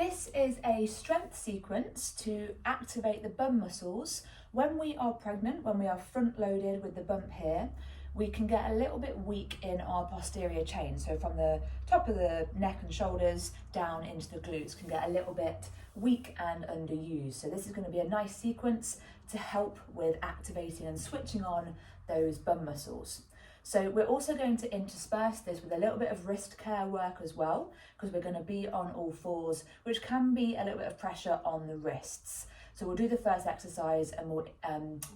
This is a strength sequence to activate the bum muscles. When we are pregnant, when we are front loaded with the bump here, we can get a little bit weak in our posterior chain. So from the top of the neck and shoulders down into the glutes can get a little bit weak and underused. So this is going to be a nice sequence to help with activating and switching on those bum muscles. So we're also going to intersperse this with a little bit of wrist care work as well, because we're going to be on all fours, which can be a little bit of pressure on the wrists. So we'll do the first exercise and we'll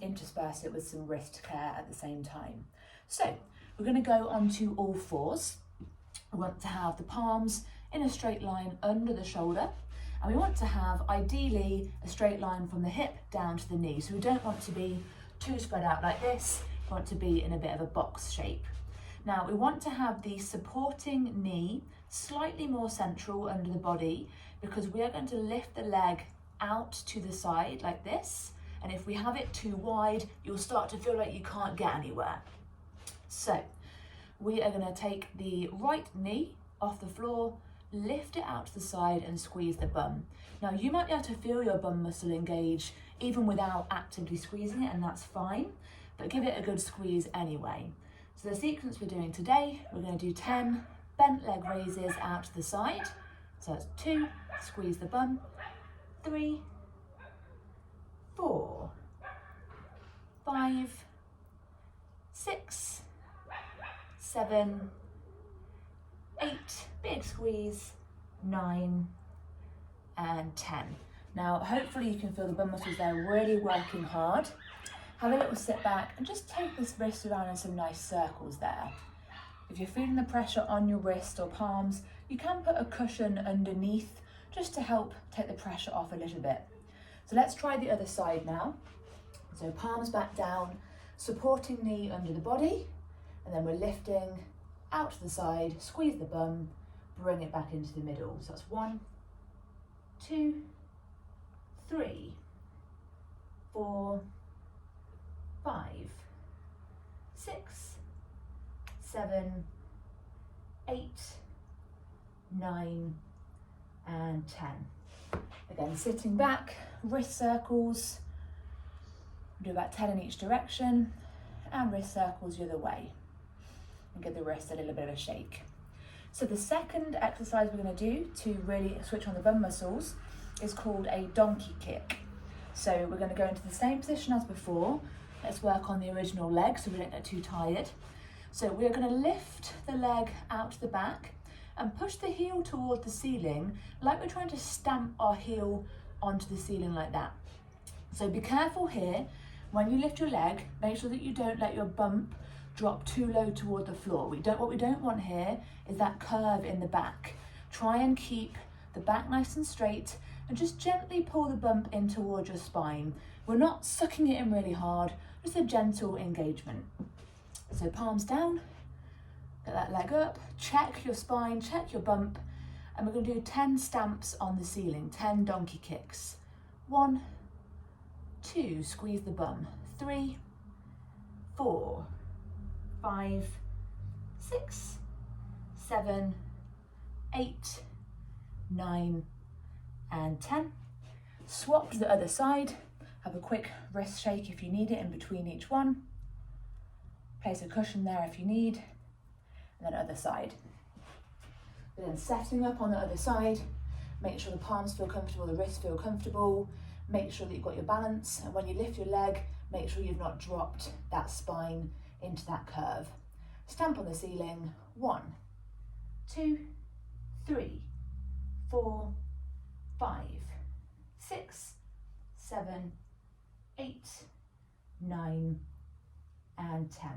intersperse it with some wrist care at the same time. So we're going to go onto all fours. We want to have the palms in a straight line under the shoulder, and we want to have ideally a straight line from the hip down to the knee. So we don't want to be too spread out like this. We want to be in a bit of a box shape. Now we want to have the supporting knee slightly more central under the body, because we are going to lift the leg out to the side like this. And if we have it too wide, you'll start to feel like you can't get anywhere. So we are going to take the right knee off the floor, lift it out to the side and squeeze the bum. Now you might be able to feel your bum muscle engage even without actively squeezing it, and that's fine, but give it a good squeeze anyway. So the sequence we're doing today, we're going to do 10 bent leg raises out to the side. So it's 2, squeeze the bum, 3, 4, 5, 6, 7, 8, big squeeze, 9, and 10. Now, hopefully you can feel the bum muscles there really working hard. Have a little sit back and just take this wrist around in some nice circles there. If you're feeling the pressure on your wrist or palms, you can put a cushion underneath just to help take the pressure off a little bit. So let's try the other side now. So palms back down, supporting knee under the body, and then we're lifting out to the side, squeeze the bum, bring it back into the middle. So that's 1, 2, 3, 4, 5, 6, 7, 8, 9, and 10. Again, sitting back, wrist circles. Do about 10 in each direction, and wrist circles the other way. And give the wrist a little bit of a shake. So the second exercise we're going to do to really switch on the bum muscles is called a donkey kick. So we're going to go into the same position as before. Let's work on the original leg so we don't get too tired. So we're going to lift the leg out to the back and push the heel towards the ceiling, like we're trying to stamp our heel onto the ceiling like that. So be careful here. When you lift your leg, make sure that you don't let your bump drop too low toward the floor. What we don't want here is that curve in the back. Try and keep the back nice and straight and just gently pull the bump in towards your spine. We're not sucking it in really hard, just a gentle engagement. So palms down, get that leg up, check your spine, check your bump, and we're going to do 10 stamps on the ceiling, 10 donkey kicks. 1, 2, squeeze the bum, 3, 4, 5, 6, 7, 8, 9, and 10. Swap to the other side. Have a quick wrist shake if you need it in between each one. Place a cushion there if you need. And then other side. Then setting up on the other side. Make sure the palms feel comfortable, the wrists feel comfortable. Make sure that you've got your balance. And when you lift your leg, make sure you've not dropped that spine into that curve. Stamp on the ceiling. 1, 2, 3, 4, 5, 6, 7, 8, 9, and 10.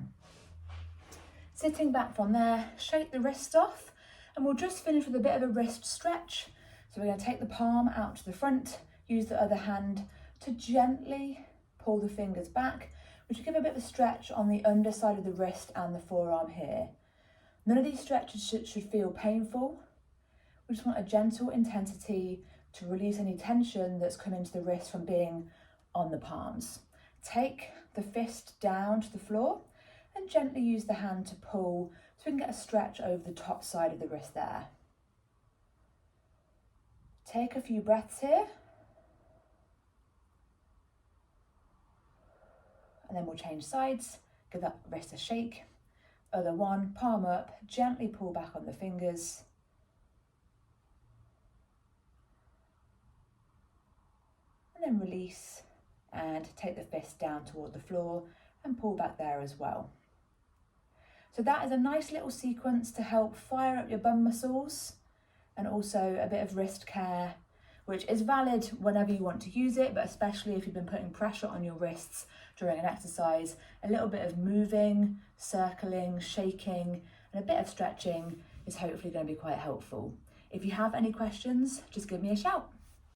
Sitting back from there, shake the wrist off, and we'll just finish with a bit of a wrist stretch. So we're going to take the palm out to the front, use the other hand to gently pull the fingers back, which will give a bit of a stretch on the underside of the wrist and the forearm here. None of these stretches should feel painful. We just want a gentle intensity to release any tension that's come into the wrist from being on the palms. Take the fist down to the floor and gently use the hand to pull so we can get a stretch over the top side of the wrist there. Take a few breaths here. And then we'll change sides. Give that wrist a shake. Other one, palm up, gently pull back on the fingers. And then release and take the fist down toward the floor and pull back there as well. So that is a nice little sequence to help fire up your bum muscles and also a bit of wrist care, which is valid whenever you want to use it, but especially if you've been putting pressure on your wrists during an exercise. A little bit of moving, circling, shaking, and a bit of stretching is hopefully going to be quite helpful. If you have any questions, just give me a shout.